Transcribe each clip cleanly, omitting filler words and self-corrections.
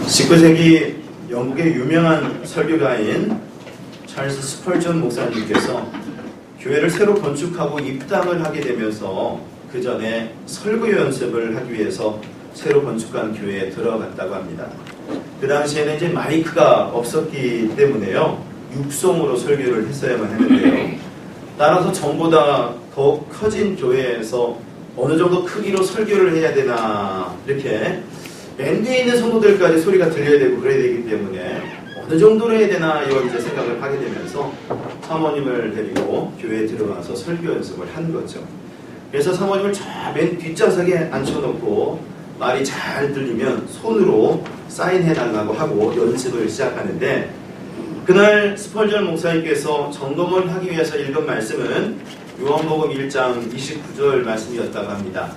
19세기 영국의 유명한 설교가인 찰스 스펄전 목사님께서 교회를 새로 건축하고 입당을 하게 되면서 그 전에 설교 연습을 하기 위해서 새로 건축한 교회에 들어갔다고 합니다. 그 당시에는 이제 마이크가 없었기 때문에요, 육성으로 설교를 했어야만 했는데요. 따라서 전보다 더 커진 교회에서 어느 정도 크기로 설교를 해야 되나, 이렇게 맨 뒤에 있는 성도들까지 소리가 들려야 되고 그래야 되기 때문에 어느 정도로 해야 되나 이런 이제 생각을 하게 되면서 사모님을 데리고 교회에 들어가서 설교 연습을 한 거죠. 그래서 사모님을 저 맨 뒷좌석에 앉혀놓고 말이 잘 들리면 손으로 사인해달라고 하고 연습을 시작하는데, 그날 스펄전 목사님께서 점검을 하기 위해서 읽은 말씀은 요한복음 1장 29절 말씀이었다고 합니다.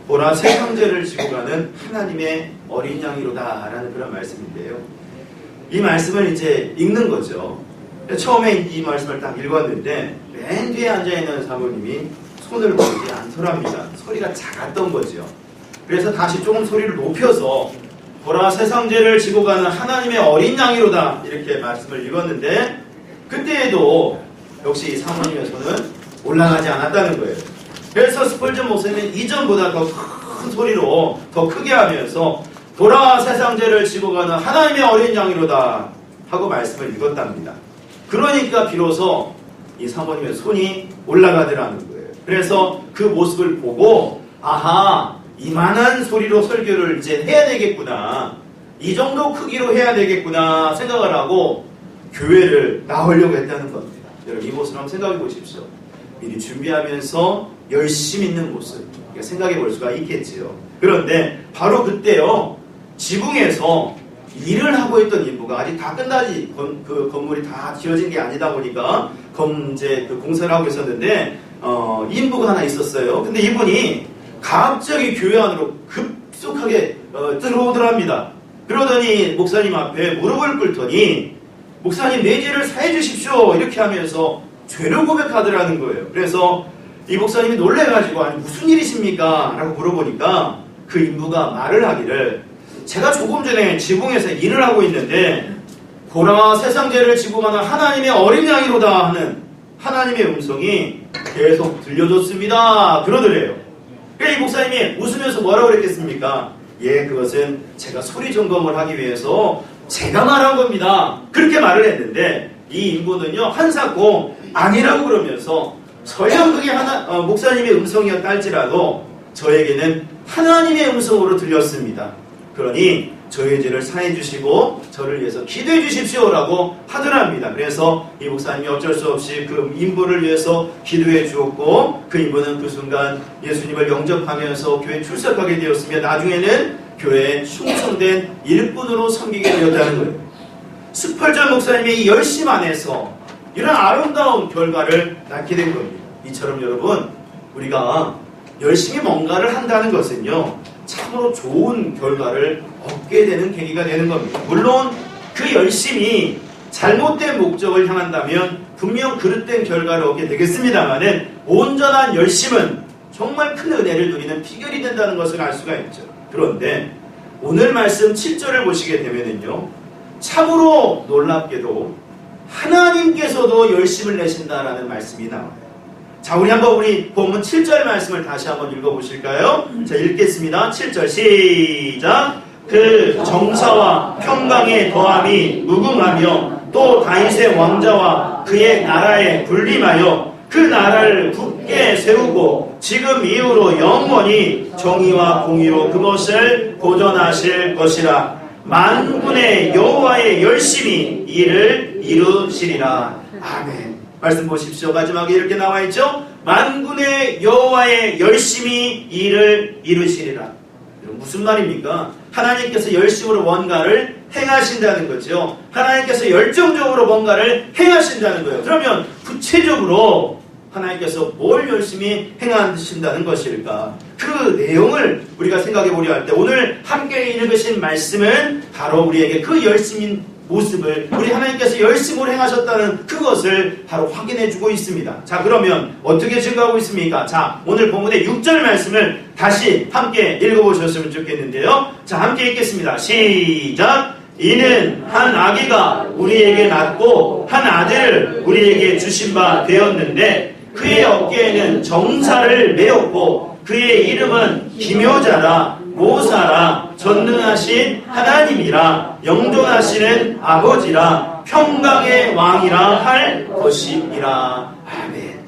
보라, 새 형제를 지고 가는 하나님의 어린 양이로다 라는 그런 말씀인데요, 이 말씀을 이제 읽는 거죠. 처음에 이 말씀을 딱 읽었는데 맨 뒤에 앉아있는 사모님이 손을 모으지 않더랍니다. 소리가 작았던 거죠. 그래서 다시 조금 소리를 높여서 보라, 세상죄를 지고 가는 하나님의 어린 양이로다 이렇게 말씀을 읽었는데, 그때에도 역시 이 사모님의 손은 올라가지 않았다는 거예요. 그래서 스펄전 목사님은 이전보다 더 큰 소리로 더 크게 하면서 보라, 세상죄를 지고 가는 하나님의 어린 양이로다 하고 말씀을 읽었답니다. 그러니까 비로소 이 사모님의 손이 올라가더라는 거예요. 그래서 그 모습을 보고 아하, 이만한 소리로 설교를 이제 해야 되겠구나, 이 정도 크기로 해야 되겠구나 생각을 하고 교회를 나오려고 했다는 겁니다. 여러분, 이 모습을 한번 생각해 보십시오. 미리 준비하면서 열심히 있는 모습 생각해 볼 수가 있겠지요. 그런데 바로 그때요, 지붕에서 일을 하고 있던 인부가 아직 다 끝나지, 그 건물이 다 지어진 게 아니다 보니까 이제 그 공사를 하고 있었는데 인부가 하나 있었어요. 근데 이분이 갑자기 교회 안으로 급속하게 들어오더랍니다. 그러더니 목사님 앞에 무릎을 꿇더니 목사님, 내 죄를 사해 주십시오 이렇게 하면서 죄를 고백하더라는 거예요. 그래서 이 목사님이 놀래가지고 아니 무슨 일이십니까? 라고 물어보니까 그 인부가 말을 하기를, 제가 조금 전에 지붕에서 일을 하고 있는데 보라, 세상 죄를 지고 가는 하나님의 어린 양이로다 하는 하나님의 음성이 계속 들려줬습니다 그러더래요. 그래서 이 목사님이 웃으면서 뭐라고 그랬겠습니까? 예, 그것은 제가 소리 점검을 하기 위해서 제가 말한 겁니다 그렇게 말을 했는데, 이 인부는요 한사코 아니라고 그러면서 설령 그게 목사님의 음성이었다 할지라도 저에게는 하나님의 음성으로 들렸습니다. 그러니 저의 죄를 사해 주시고 저를 위해서 기도해 주십시오 라고 하더랍니다. 그래서 이 목사님이 어쩔 수 없이 그 인부를 위해서 기도해 주었고, 그 인부는 그 순간 예수님을 영접하면서 교회에 출석하게 되었으며 나중에는 교회에 충성된 일꾼으로 섬기게 되었다는 거예요. 스펄전 목사님의 이 열심 안에서 이런 아름다운 결과를 낳게 된 겁니다. 이처럼 여러분, 우리가 열심히 뭔가를 한다는 것은요 참으로 좋은 결과를 얻게 되는 계기가 되는 겁니다. 물론 그 열심이 잘못된 목적을 향한다면 분명 그릇된 결과를 얻게 되겠습니다만은, 온전한 열심은 정말 큰 은혜를 누리는 비결이 된다는 것을 알 수가 있죠. 그런데 오늘 말씀 7절을 보시게 되면은요, 참으로 놀랍게도 하나님께서도 열심을 내신다라는 말씀이 나와요. 자, 우리 본문 7절 말씀을 다시 한번 읽어보실까요? 자, 읽겠습니다. 7절 시작. 그 정사와 평강의 더함이 무궁하며 또 다윗의 왕자와 그의 나라에 군림하여 그 나라를 굳게 세우고 지금 이후로 영원히 정의와 공의로 그것을 보존하실 것이라. 만군의 여호와의 열심히 이를 이루시리라. 아멘. 말씀 보십시오. 마지막에 이렇게 나와 있죠. 만군의 여호와의 열심히 이를 이루시리라. 무슨 말입니까? 하나님께서 열심으로 뭔가를 행하신다는 거죠. 하나님께서 열정적으로 뭔가를 행하신다는 거예요. 그러면 구체적으로 하나님께서 뭘 열심히 행하신다는 것일까? 그 내용을 우리가 생각해 보려 할 때 오늘 함께 읽으신 말씀은 바로 우리에게 그 열심인 모습을 우리 하나님께서 열심으로 행하셨다는 그것을 바로 확인해 주고 있습니다. 자, 그러면 어떻게 증거하고 있습니까? 자, 오늘 본문의 6절 말씀을 다시 함께 읽어보셨으면 좋겠는데요. 자, 함께 읽겠습니다. 시작! 이는 한 아기가 우리에게 낳고 한 아들을 우리에게 주신 바 되었는데 그의 어깨에는 정사를 메었고 그의 이름은 기묘자라 모사라 전능하신 하나님이라 영존하시는 아버지라 평강의 왕이라 할 것이니라. 아멘.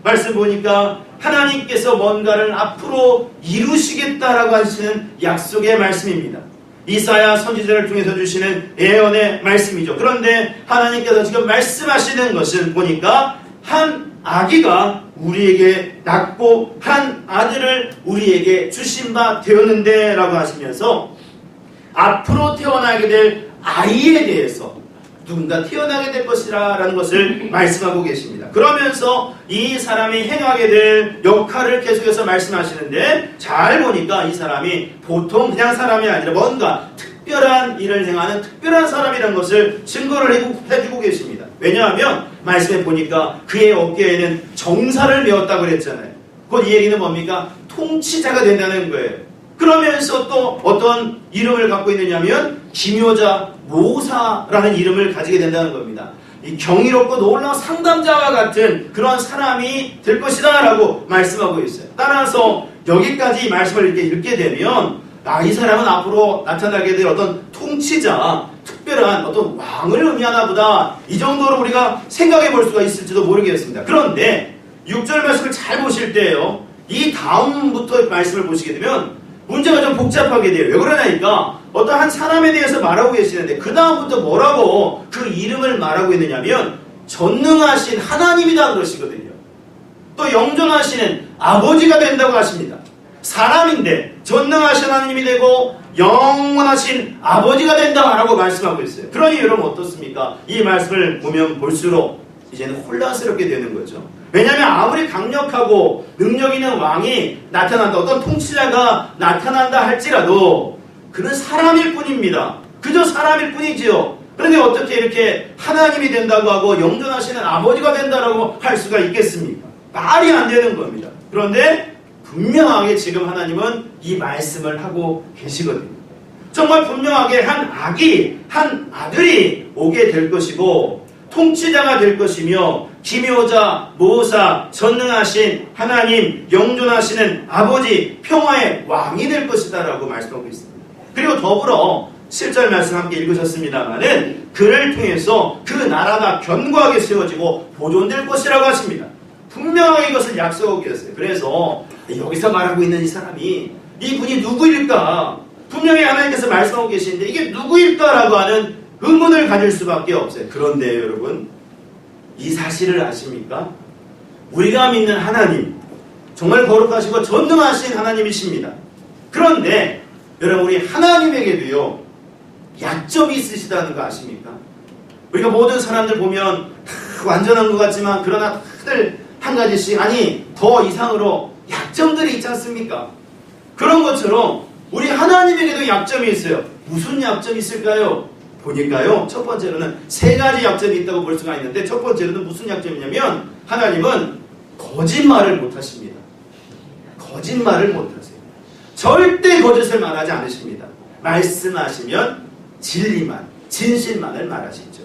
말씀 보니까 하나님께서 뭔가를 앞으로 이루시겠다라고 하시는 약속의 말씀입니다. 이사야 선지자를 통해서 주시는 예언의 말씀이죠. 그런데 하나님께서 지금 말씀하시는 것은 보니까 한 아기가 우리에게 낳고 한 아들을 우리에게 주신 바 되었는데 라고 하시면서 앞으로 태어나게 될 아이에 대해서 누군가 태어나게 될 것이라 라는 것을 말씀하고 계십니다. 그러면서 이 사람이 행하게 될 역할을 계속해서 말씀하시는데 잘 보니까 이 사람이 보통 그냥 사람이 아니라 뭔가 특별한 일을 행하는 특별한 사람이라는 것을 증거를 해주고 계십니다. 왜냐하면 말씀에 보니까 그의 어깨에는 정사를 메었다고 그랬잖아요. 곧 이 얘기는 뭡니까? 통치자가 된다는 거예요. 그러면서 또 어떤 이름을 갖고 있느냐면 기묘자 모사라는 이름을 가지게 된다는 겁니다. 이 경이롭고 놀라운 상담자와 같은 그런 사람이 될 것이다 라고 말씀하고 있어요. 따라서 여기까지 이 말씀을 이렇게 읽게 되면 이 사람은 앞으로 나타나게 될 어떤 통치자, 특별한 어떤 왕을 의미하나 보다, 이 정도로 우리가 생각해 볼 수가 있을지도 모르겠습니다. 그런데 6절 말씀을 잘 보실 때요, 이 다음부터 말씀을 보시게 되면 문제가 좀 복잡하게 돼요. 왜 그러냐니까 어떤 한 사람에 대해서 말하고 계시는데 그 다음부터 뭐라고 그 이름을 말하고 있느냐면 전능하신 하나님이다 그러시거든요. 또 영존하시는 아버지가 된다고 하십니다. 사람인데 전능하신 하나님이 되고 영원하신 아버지가 된다라고 말씀하고 있어요. 그러니 여러분 어떻습니까? 이 말씀을 보면 볼수록 이제는 혼란스럽게 되는 거죠. 왜냐하면 아무리 강력하고 능력 있는 왕이 나타난다, 어떤 통치자가 나타난다 할지라도 그는 사람일 뿐입니다. 그저 사람일 뿐이지요. 그런데 어떻게 이렇게 하나님이 된다고 하고 영존하시는 아버지가 된다라고 할 수가 있겠습니까? 말이 안 되는 겁니다. 그런데 분명하게 지금 하나님은 이 말씀을 하고 계시거든요. 정말 분명하게 한 아기, 한 아들이 오게 될 것이고 통치자가 될 것이며 기묘자, 모사, 전능하신 하나님, 영존하시는 아버지, 평화의 왕이 될 것이다 라고 말씀하고 있습니다. 그리고 더불어 7절 말씀 함께 읽으셨습니다마는 그를 통해서 그 나라가 견고하게 세워지고 보존될 것이라고 하십니다. 분명하게 이것을 약속하고 계셨어요. 그래서 여기서 말하고 있는 이 사람이 이분이 누구일까? 분명히 하나님께서 말씀하고 계시는데 이게 누구일까라고 하는 의문을 가질 수밖에 없어요. 그런데 여러분, 이 사실을 아십니까? 우리가 믿는 하나님, 정말 거룩하시고 전능하신 하나님이십니다. 그런데 여러분, 우리 하나님에게도요 약점이 있으시다는 거 아십니까? 우리가 모든 사람들 보면 다 완전한 것 같지만 그러나 다들 한 가지씩, 아니 더 이상으로 약점들이 있지 않습니까? 그런 것처럼 우리 하나님에게도 약점이 있어요. 무슨 약점이 있을까요? 보니까요, 첫 번째로는 세 가지 약점이 있다고 볼 수가 있는데, 첫 번째로는 무슨 약점이냐면 하나님은 거짓말을 못하십니다. 거짓말을 못하세요. 절대 거짓을 말하지 않으십니다. 말씀하시면 진리만, 진실만을 말하시죠.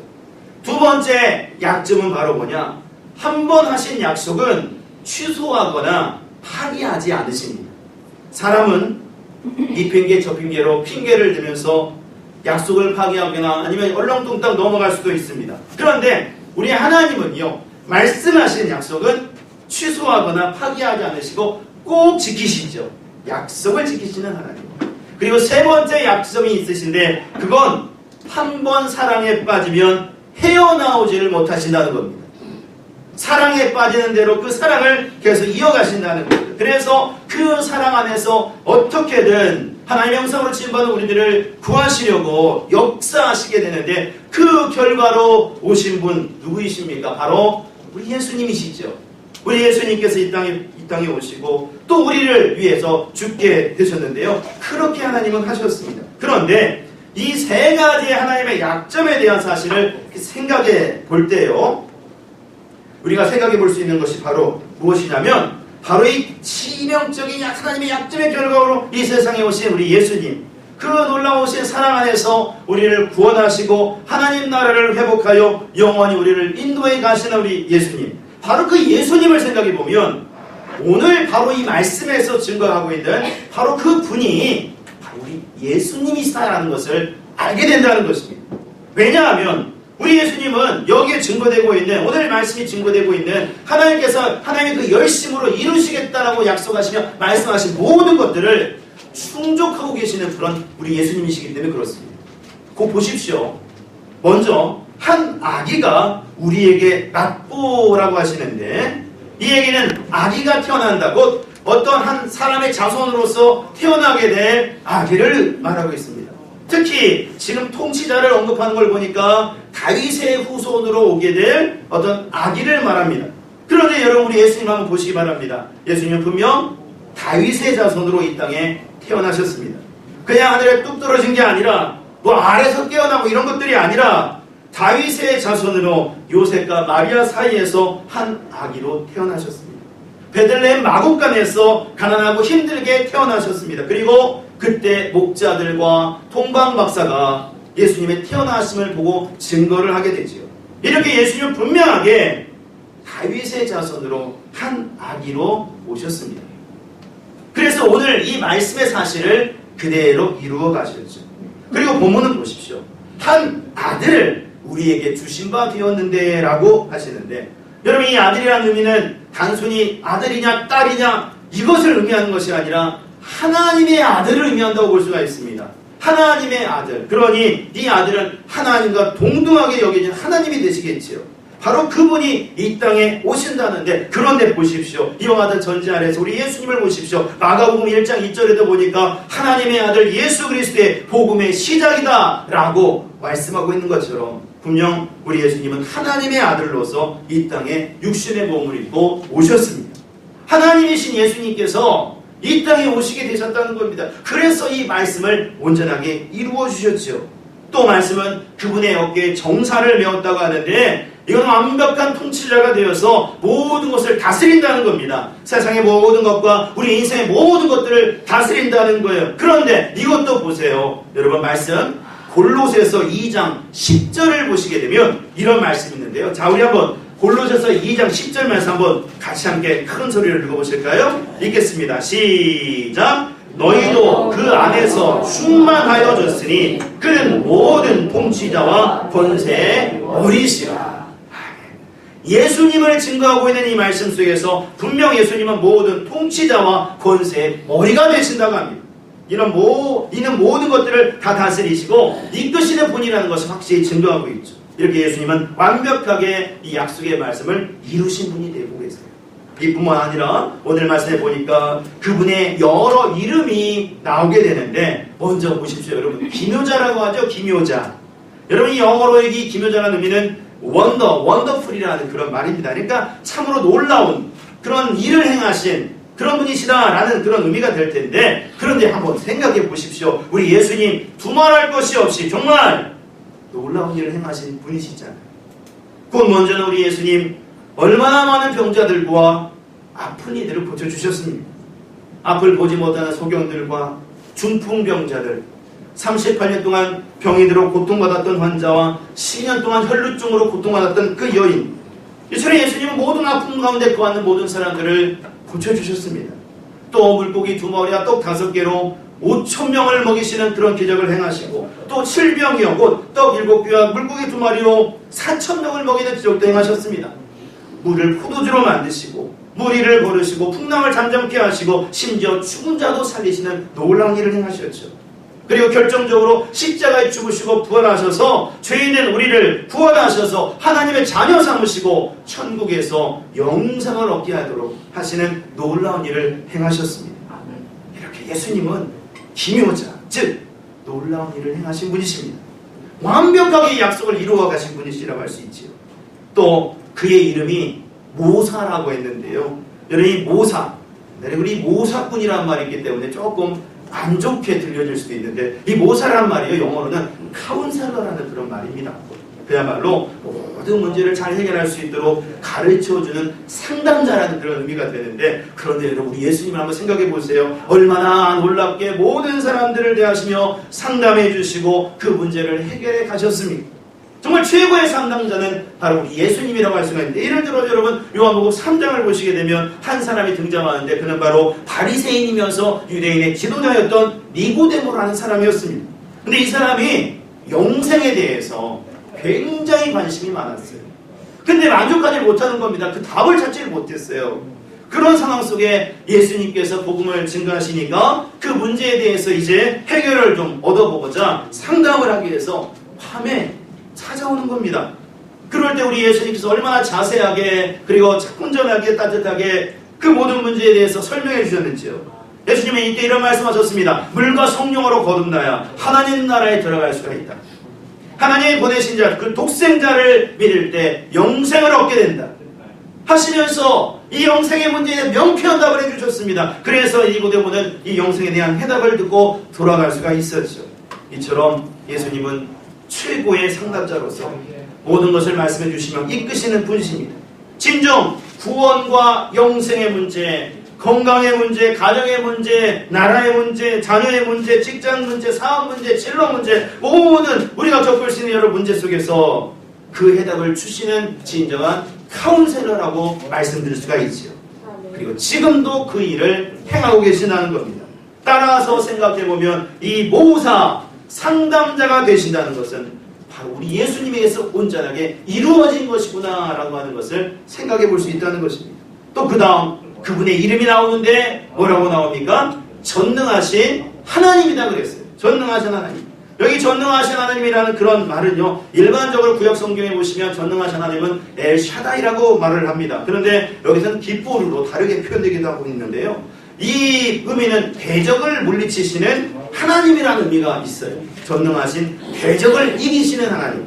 두 번째 약점은 바로 뭐냐? 한 번 하신 약속은 취소하거나 파기하지 않으십니다. 사람은 이 핑계 저 핑계로 핑계를 대면서 약속을 파기하거나 아니면 얼렁뚱땅 넘어갈 수도 있습니다. 그런데 우리 하나님은요, 말씀하신 약속은 취소하거나 파기하지 않으시고 꼭 지키시죠. 약속을 지키시는 하나님. 그리고 세 번째 약점이 있으신데 그건 한 번 사랑에 빠지면 헤어나오지를 못하신다는 겁니다. 사랑에 빠지는 대로 그 사랑을 계속 이어가신다는 겁니다. 그래서 그 사랑 안에서 어떻게든 하나님의 형상으로 지음받은 우리들을 구하시려고 역사하시게 되는데 그 결과로 오신 분 누구이십니까? 바로 우리 예수님이시죠. 우리 예수님께서 이 땅에 오시고 또 우리를 위해서 죽게 되셨는데요. 그렇게 하나님은 하셨습니다. 그런데 이 세 가지의 하나님의 약점에 대한 사실을 생각해 볼 때요, 우리가 생각해 볼 수 있는 것이 바로 무엇이냐면 바로 이 치명적인 하나님의 약점의 결과로 이 세상에 오신 우리 예수님, 그 놀라우신 사랑 안에서 우리를 구원하시고 하나님 나라를 회복하여 영원히 우리를 인도해 가시는 우리 예수님, 바로 그 예수님을 생각해 보면 오늘 바로 이 말씀에서 증거하고 있는 바로 그 분이 바로 우리 예수님이시다라는 것을 알게 된다는 것입니다. 왜냐하면 우리 예수님은 여기에 증거되고 있는, 오늘 말씀이 증거되고 있는 하나님께서 하나님의 그 열심으로 이루시겠다라고 약속하시며 말씀하신 모든 것들을 충족하고 계시는 그런 우리 예수님이시기 때문에 그렇습니다. 곧 보십시오. 먼저 한 아기가 우리에게 낫보라고 하시는데, 이 얘기는 아기가 태어난다고 어떤 한 사람의 자손으로서 태어나게 될 아기를 말하고 있습니다. 특히 지금 통치자를 언급하는 걸 보니까 다윗의 후손으로 오게 될 어떤 아기를 말합니다. 그런데 여러분, 우리 예수님 한번 보시기 바랍니다. 예수님은 분명 다윗의 자손으로 이 땅에 태어나셨습니다. 그냥 하늘에 뚝 떨어진 게 아니라 뭐 아래서 깨어나고 이런 것들이 아니라 다윗의 자손으로 요셉과 마리아 사이에서 한 아기로 태어나셨습니다. 베들레헴 마곡간에서 가난하고 힘들게 태어나셨습니다. 그리고 그때 목자들과 통방박사가 예수님의 태어나심을 보고 증거를 하게 되지요. 이렇게 예수님은 분명하게 다윗의 자손으로 한 아기로 오셨습니다. 그래서 오늘 이 말씀의 사실을 그대로 이루어 가셨죠. 그리고 본문은 보십시오. 한 아들을 우리에게 주신 바 되었는데 라고 하시는데, 여러분, 이 아들이라는 의미는 단순히 아들이냐 딸이냐 이것을 의미하는 것이 아니라 하나님의 아들을 의미한다고 볼 수가 있습니다. 하나님의 아들. 그러니 이 아들은 하나님과 동등하게 여겨진 하나님이 되시겠지요. 바로 그분이 이 땅에 오신다는데, 그런데 보십시오. 이와 같은 전제 아래서 우리 예수님을 보십시오. 마가복음 1장 2절에도 보니까 하나님의 아들 예수 그리스도의 복음의 시작이다 라고 말씀하고 있는 것처럼 분명 우리 예수님은 하나님의 아들로서 이 땅에 육신의 몸을 입고 오셨습니다. 하나님이신 예수님께서 이 땅에 오시게 되셨다는 겁니다. 그래서 이 말씀을 온전하게 이루어 주셨죠. 또 말씀은 그분의 어깨에 정사를 메었다고 하는데, 이건 완벽한 통치자가 되어서 모든 것을 다스린다는 겁니다. 세상의 모든 것과 우리 인생의 모든 것들을 다스린다는 거예요. 그런데 이것도 보세요. 여러분, 말씀 골로새서 2장 10절을 보시게 되면 이런 말씀이 있는데요. 자, 우리 한번 골로새서 2장 10절 말씀 한번 같이 함께 큰 소리를 읽어보실까요? 읽겠습니다. 시작! 너희도 그 안에서 충만하여졌으니 그는 모든 통치자와 권세의 머리시라. 예수님을 증거하고 있는 이 말씀 속에서 분명 예수님은 모든 통치자와 권세의 머리가 되신다고 합니다. 이는 모든 것들을 다 다스리시고 이끄시는 분이라는 것을 확실히 증거하고 있죠. 이렇게 예수님은 완벽하게 이 약속의 말씀을 이루신 분이 되고 계세요. 이뿐만 아니라 오늘 말씀에 보니까 그분의 여러 이름이 나오게 되는데, 먼저 보십시오. 여러분, 기묘자라고 하죠. 기묘자. 여러분, 이 영어로 이 기묘자라는 의미는 원더풀이라는 그런 말입니다. 그러니까 참으로 놀라운 그런 일을 행하신 그런 분이시다라는 그런 의미가 될 텐데, 그런데 한번 생각해 보십시오. 우리 예수님 두말할 것이 없이 정말 놀라운 일을 행하신 분이시잖아요. 곧 먼저는 우리 예수님 얼마나 많은 병자들과 아픈 이들을 고쳐주셨습니까? 앞을 보지 못하는 소경들과 중풍병자들, 38년 동안 병이 들어 고통받았던 환자와 10년 동안 혈루증으로 고통받았던 그 여인, 이처럼 예수님은 모든 아픔 가운데 거하는 모든 사람들을 고쳐주셨습니다. 또 물고기 2마리와 떡 5개로 5,000명을 먹이시는 그런 기적을 행하시고, 또 7병이요 곧 떡 7개와 물고기 2마리로 4,000명을 먹이는 기적도 행하셨습니다. 물을 포도주로 만드시고 무리를 거르시고 풍랑을 잠잠케 하시고 심지어 죽은 자도 살리시는 놀라운 일을 행하셨죠. 그리고 결정적으로 십자가에 죽으시고 부활하셔서 죄인된 우리를 구원하셔서 하나님의 자녀 삼으시고 천국에서 영생을 얻게 하도록 하시는 놀라운 일을 행하셨습니다. 이렇게 예수님은 기묘자, 즉 놀라운 일을 행하신 분이십니다. 완벽하게 약속을 이루어 가신 분이시라고 할 수 있지요. 또 그의 이름이 모사라고 했는데요. 여러분 이 모사, 그리고 이 모사꾼이라는 말이 있기 때문에 조금 안 좋게 들려질 수도 있는데 이 모사란 말이요 영어로는 카운셀러라는 그런 말입니다. 그야말로 모든 문제를 잘 해결할 수 있도록 가르쳐주는 상담자라는 그런 의미가 되는데, 그런데 여러분 우리 예수님을 한번 생각해 보세요. 얼마나 놀랍게 모든 사람들을 대하시며 상담해 주시고 그 문제를 해결해 가셨습니까? 정말 최고의 상담자는 바로 우리 예수님이라고 할 수가 있는데, 예를 들어 여러분 요한복음 3장을 보시게 되면 한 사람이 등장하는데 그는 바로 바리새인이면서 유대인의 지도자였던 니고데모라는 사람이었습니다. 근데 이 사람이 영생에 대해서 굉장히 관심이 많았어요. 근데 만족하지 못하는 겁니다. 그 답을 찾지를 못했어요. 그런 상황 속에 예수님께서 복음을 증거하시니까 그 문제에 대해서 이제 해결을 좀 얻어보고자 상담을 하기 위해서 밤에 찾아오는 겁니다. 그럴 때 우리 예수님께서 얼마나 자세하게 그리고 차분하게 따뜻하게 그 모든 문제에 대해서 설명해 주셨는지요. 예수님은 이때 이런 말씀하셨습니다. 물과 성령으로 거듭나야 하나님 나라에 들어갈 수가 있다. 하나님이 보내신 자, 그 독생자를 믿을 때 영생을 얻게 된다 하시면서 이 영생의 문제에 대한 명쾌한 답을 해주셨습니다. 그래서 니고데모는 이 영생에 대한 해답을 듣고 돌아갈 수가 있었죠. 이처럼 예수님은 최고의 상담자로서 모든 것을 말씀해 주시며 이끄시는 분이십니다. 진정 구원과 영생의 문제, 건강의 문제, 가정의 문제, 나라의 문제, 자녀의 문제, 직장 문제, 사업 문제, 진로 문제, 모든 우리가 겪을 수 있는 여러 문제 속에서 그 해답을 주시는 진정한 카운셀러라고 말씀드릴 수가 있죠. 그리고 지금도 그 일을 행하고 계신다는 겁니다. 따라서 생각해보면 이 모사, 상담자가 되신다는 것은 바로 우리 예수님에게서 온전하게 이루어진 것이구나 라고 하는 것을 생각해 볼 수 있다는 것입니다. 또 그 다음 그분의 이름이 나오는데 뭐라고 나옵니까? 전능하신 하나님이다 그랬어요. 전능하신 하나님. 여기 전능하신 하나님이라는 그런 말은요, 일반적으로 구약 성경에 보시면 전능하신 하나님은 엘샤다이라고 말을 합니다. 그런데 여기서는 깃보르로 다르게 표현되기도 하고 있는데요, 이 의미는 대적을 물리치시는 하나님이라는 의미가 있어요. 전능하신 대적을 이기시는 하나님.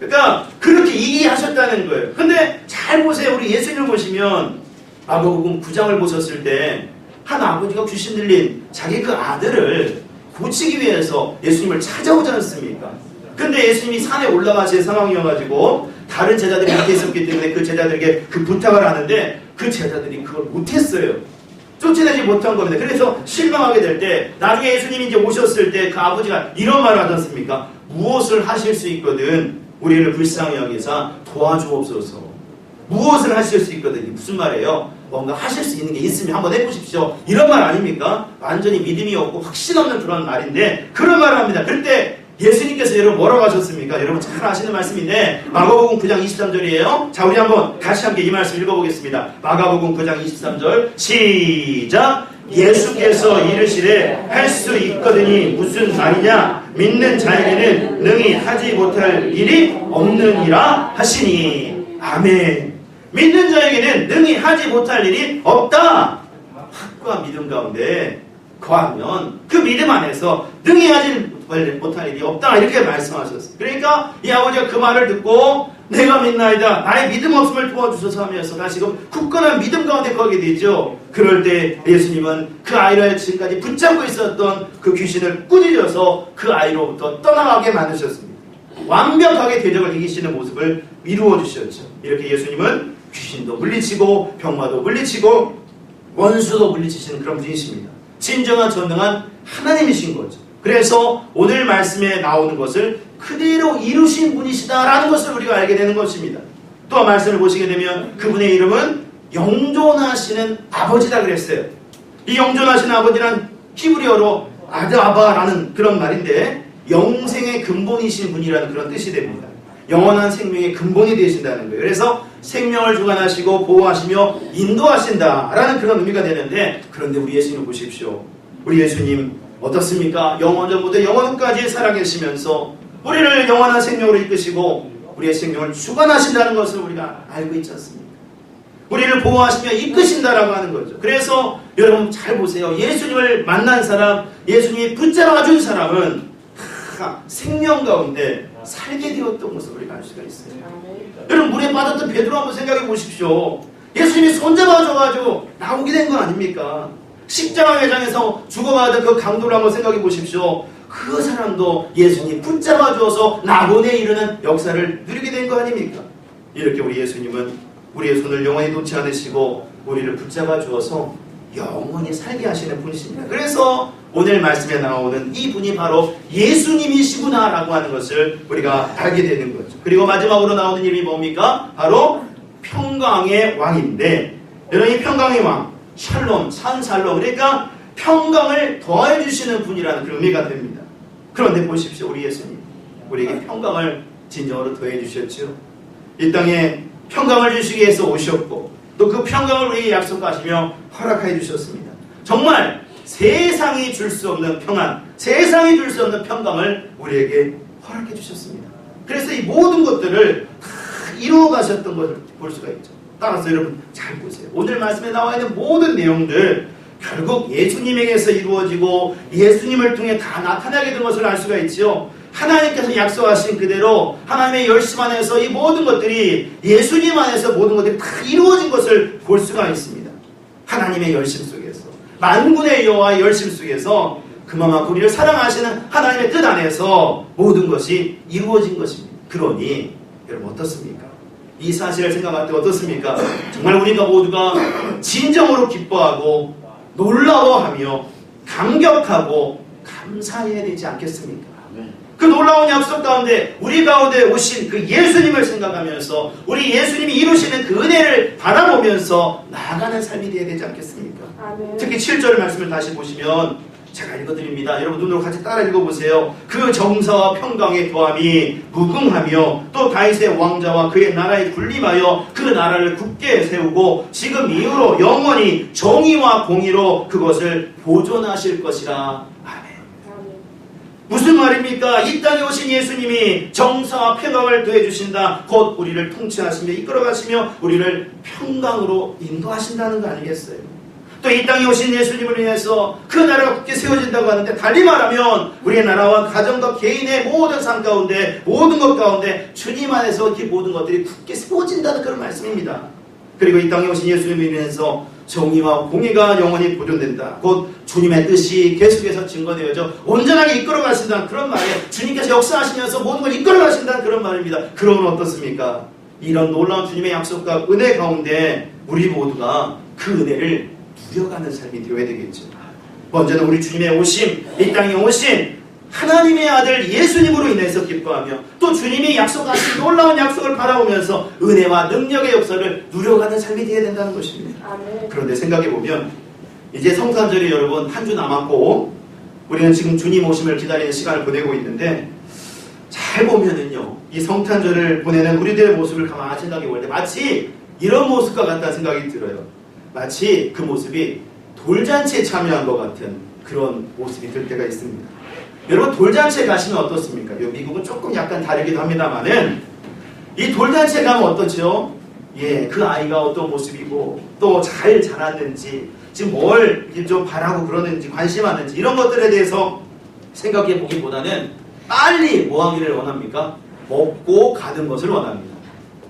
그러니까 그렇게 이기게 하셨다는 거예요. 근데 잘 보세요. 우리 예수님을 보시면 마가복음 9장을 보셨을 때 한 아버지가 귀신 들린 자기 그 아들을 고치기 위해서 예수님을 찾아오지 않습니까? 근데 예수님이 산에 올라가실 상황이어가지고 다른 제자들이 밑에 있었기 때문에 그 제자들에게 그 부탁을 하는데 그 제자들이 그걸 못했어요. 쫓아내지 못한 겁니다. 그래서 실망하게 될 때 나중에 예수님이 이제 오셨을 때 그 아버지가 이런 말을 하지 않습니까? 무엇을 하실 수 있거든 우리를 불쌍히 여기사 도와주옵소서. 무엇을 하실 수 있거든. 이게 무슨 말이에요? 뭔가 하실 수 있는 게 있으면 한번 해보십시오. 이런 말 아닙니까? 완전히 믿음이 없고 확신 없는 그런 말인데 그런 말을 합니다. 그때 예수님께서 여러분 뭐라고 하셨습니까? 여러분 잘 아시는 말씀인데 마가복음 9장 23절이에요. 자, 우리 한번 같이 함께 이 말씀 읽어보겠습니다. 마가복음 9장 23절 시작. 예수께서 이르시되 할 수 있거든이 무슨 말이냐? 믿는 자에게는 능히 하지 못할 일이 없느니라 하시니. 아멘. 믿는 자에게는 능히 하지 못할 일이 없다. 확과 믿음 가운데 거하면 그 믿음 안에서 능히 하지 못할 일이 없다. 이렇게 말씀하셨어요. 그러니까 이 아버지가 그 말을 듣고 내가 믿나이다. 나의 믿음 없음을 도와주소서 하면서 다시금 굳건한 믿음 가운데 거하게 되죠. 그럴 때 예수님은 그 아이를 지금까지 붙잡고 있었던 그 귀신을 꾸짖어서 그 아이로부터 떠나가게 만드셨습니다. 완벽하게 대적을 이기시는 모습을 이루어 주셨죠. 이렇게 예수님은 귀신도 물리치고 병마도 물리치고 원수도 물리치시는 그런 분이십니다. 진정한 전능한 하나님이신 거죠. 그래서 오늘 말씀에 나오는 것을 그대로 이루신 분이시다라는 것을 우리가 알게 되는 것입니다. 또 말씀을 보시게 되면 그분의 이름은 영존하시는 아버지다 그랬어요. 이 영존하시는 아버지란 히브리어로 아드아바라는 그런 말인데 영생의 근본이신 분이라는 그런 뜻이 됩니다. 영원한 생명의 근본이 되신다는 거예요. 그래서 생명을 주관하시고 보호하시며 인도하신다라는 그런 의미가 되는데, 그런데 우리 예수님 보십시오. 우리 예수님 어떻습니까? 영원전부터 영원까지 살아계시면서 우리를 영원한 생명으로 이끄시고 우리의 생명을 주관하신다는 것을 우리가 알고 있지 않습니까? 우리를 보호하시며 이끄신다라고 하는 거죠. 그래서 여러분 잘 보세요. 예수님을 만난 사람, 예수님이 붙잡아준 사람은 생명 가운데 살게 되었던 것을 우리가 알 수가 있어요. 여러분 물에 빠졌던 베드로 한번 생각해 보십시오. 예수님이 손잡아줘가지고 나오게 된 거 아닙니까? 십자가 회장에서 죽어가던 그 강도를 한번 생각해 보십시오. 그 사람도 예수님 붙잡아줘서 낙원에 이르는 역사를 누리게 된 거 아닙니까? 이렇게 우리 예수님은 우리의 손을 영원히 놓지 않으시고 우리를 붙잡아 주어서 영원히 살게 하시는 분이십니다. 그래서 오늘 말씀에 나오는 이 분이 바로 예수님이시구나라고 하는 것을 우리가 알게 되는 거죠. 그리고 마지막으로 나오는 이름이 뭡니까? 바로 평강의 왕인데, 여러분 이 평강의 왕, 샬롬, 산살롬, 그러니까 평강을 더해 주시는 분이라는 그런 의미가 됩니다. 그런데 보십시오, 우리 예수님 우리에게 평강을 진정으로 더해 주셨죠. 이 땅에 평강을 주시기 위해서 오셨고 또 그 평강을 우리에게 약속하시며 허락해 주셨습니다. 정말 세상이 줄 수 없는 평안, 세상이 줄 수 없는 평강을 우리에게 허락해 주셨습니다. 그래서 이 모든 것들을 다 이루어 가셨던 것을 볼 수가 있죠. 따라서 여러분 잘 보세요. 오늘 말씀에 나와 있는 모든 내용들 결국 예수님에게서 이루어지고 예수님을 통해 다 나타나게 된 것을 알 수가 있지요. 하나님께서 약속하신 그대로 하나님의 열심 안에서 이 모든 것들이 예수님 안에서 모든 것들이 다 이루어진 것을 볼 수가 있습니다. 하나님의 열심 속에서, 만군의 여호와의 열심 속에서 그만큼 우리를 사랑하시는 하나님의 뜻 안에서 모든 것이 이루어진 것입니다. 그러니 여러분 어떻습니까? 이 사실을 생각할 때 어떻습니까? 정말 우리가 모두가 진정으로 기뻐하고 놀라워하며 감격하고 감사해야 되지 않겠습니까? 그 놀라운 약속 가운데 우리 가운데 오신 그 예수님을 생각하면서 우리 예수님이 이루시는 그 은혜를 바라보면서 나아가는 삶이 되어야 되지 않겠습니까? 아멘. 특히 7절 말씀을 다시 보시면 제가 읽어드립니다. 여러분 눈으로 같이 따라 읽어보세요. 그 정사와 평강의 도함이 무궁하며 또 다윗의 왕자와 그의 나라에 군림하여 그 나라를 굳게 세우고 지금 이후로 영원히 정의와 공의로 그것을 보존하실 것이라. 아멘. 무슨 말입니까? 이 땅에 오신 예수님이 정사와 평강을 더해주신다. 곧 우리를 통치하시며 이끌어가시며 우리를 평강으로 인도하신다는 거 아니겠어요? 또 이 땅에 오신 예수님을 위해서 그 나라가 굳게 세워진다고 하는데, 달리 말하면 우리의 나라와 가정과 개인의 모든 삶 가운데, 모든 것 가운데 주님 안에서 이 모든 것들이 굳게 세워진다는 그런 말씀입니다. 그리고 이 땅에 오신 예수님을 위해서 정의와 공의가 영원히 보존된다. 곧 주님의 뜻이 계속해서 증거되어져 온전하게 이끌어 가신다는 그런 말이에요. 주님께서 역사하시면서 모든 걸 이끌어 가신다는 그런 말입니다. 그러면 어떻습니까? 이런 놀라운 주님의 약속과 은혜 가운데 우리 모두가 그 은혜를 누려가는 삶이 되어야 되겠죠. 먼저는 우리 주님의 오심, 이 땅에 오신 하나님의 아들 예수님으로 인해서 기뻐하며 또 주님이 약속하신 놀라운 약속을 바라보면서 은혜와 능력의 역사를 누려가는 삶이 되어야 된다는 것입니다. 아멘. 그런데 생각해보면 이제 성탄절이 여러분 한 주 남았고 우리는 지금 주님 오심을 기다리는 시간을 보내고 있는데, 잘 보면은요 이 성탄절을 보내는 우리들의 모습을 가만히 생각해 볼 때 마치 이런 모습과 같다는 생각이 들어요. 마치 그 모습이 돌잔치에 참여한 것 같은 그런 모습이 들 때가 있습니다. 여러분 돌잔치에 가시면 어떻습니까? 미국은 조금 약간 다르기도 합니다만은 이 돌잔치에 가면 어떻죠? 예, 그 아이가 어떤 모습이고 또 잘 자랐는지 지금 뭘 좀 바라고 그러는지 관심하는지 이런 것들에 대해서 생각해 보기보다는 빨리 뭐 하기를 원합니까? 먹고 가는 것을 원합니다.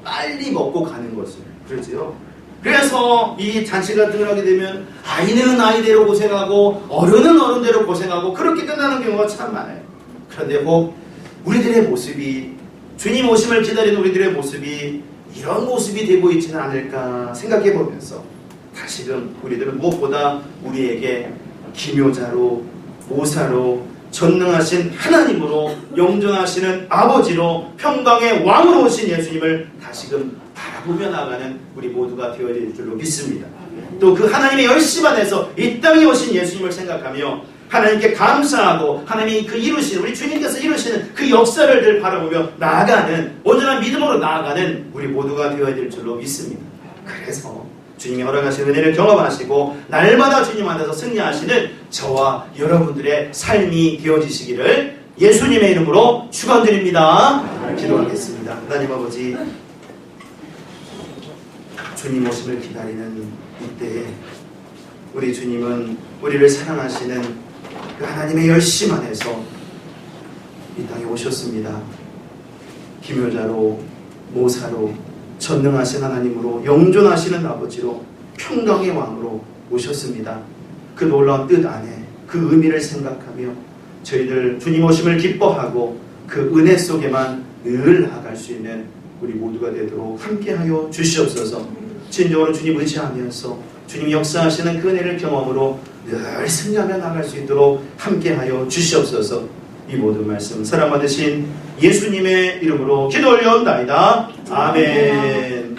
빨리 먹고 가는 것을. 그렇죠? 그래서 이 잔치 같은 걸 하게 되면 아이는 아이대로 고생하고 어른은 어른대로 고생하고 그렇게 끝나는 경우가 참 많아요. 그런데 꼭 우리들의 모습이, 주님 오심을 기다리는 우리들의 모습이 이런 모습이 되고 있지는 않을까 생각해 보면서 다시금 우리들은 무엇보다 우리에게 기묘자로, 모사로, 전능하신 하나님으로, 영존하시는 아버지로, 평강의 왕으로 오신 예수님을 다시금 바라보며 나가는 우리 모두가 되어야 될 줄로 믿습니다. 또 그 하나님의 열심 안에서 이 땅에 오신 예수님을 생각하며 하나님께 감사하고 하나님이 그 이루시는, 우리 주님께서 이루시는 그 역사를 늘 바라보며 나아가는, 온전한 믿음으로 나아가는 우리 모두가 되어야 될 줄로 믿습니다. 그래서 주님이 허락하신 은혜를 경험하시고 날마다 주님 안에서 승리하시는 저와 여러분들의 삶이 되어지시기를 예수님의 이름으로 축원드립니다. 기도하겠습니다. 하나님 아버지, 주님 오심을 기다리는 이때에 우리 주님은 우리를 사랑하시는 그 하나님의 열심 안에서 이 땅에 오셨습니다. 기묘자로, 모사로, 전능하신 하나님으로 영존하시는 아버지로 평강의 왕으로 오셨습니다. 그 놀라운 뜻 안에 그 의미를 생각하며 저희들 주님 오심을 기뻐하고 그 은혜 속에만 늘 나아갈 수 있는 우리 모두가 되도록 함께하여 주시옵소서. 진정으로 주님 의지하면서 주님 역사하시는 그 은혜를 경험으로 늘 승리하며 나갈 수 있도록 함께하여 주시옵소서. 이 모든 말씀 사랑 받으신 예수님의 이름으로 기도 올려온다이다. 아멘.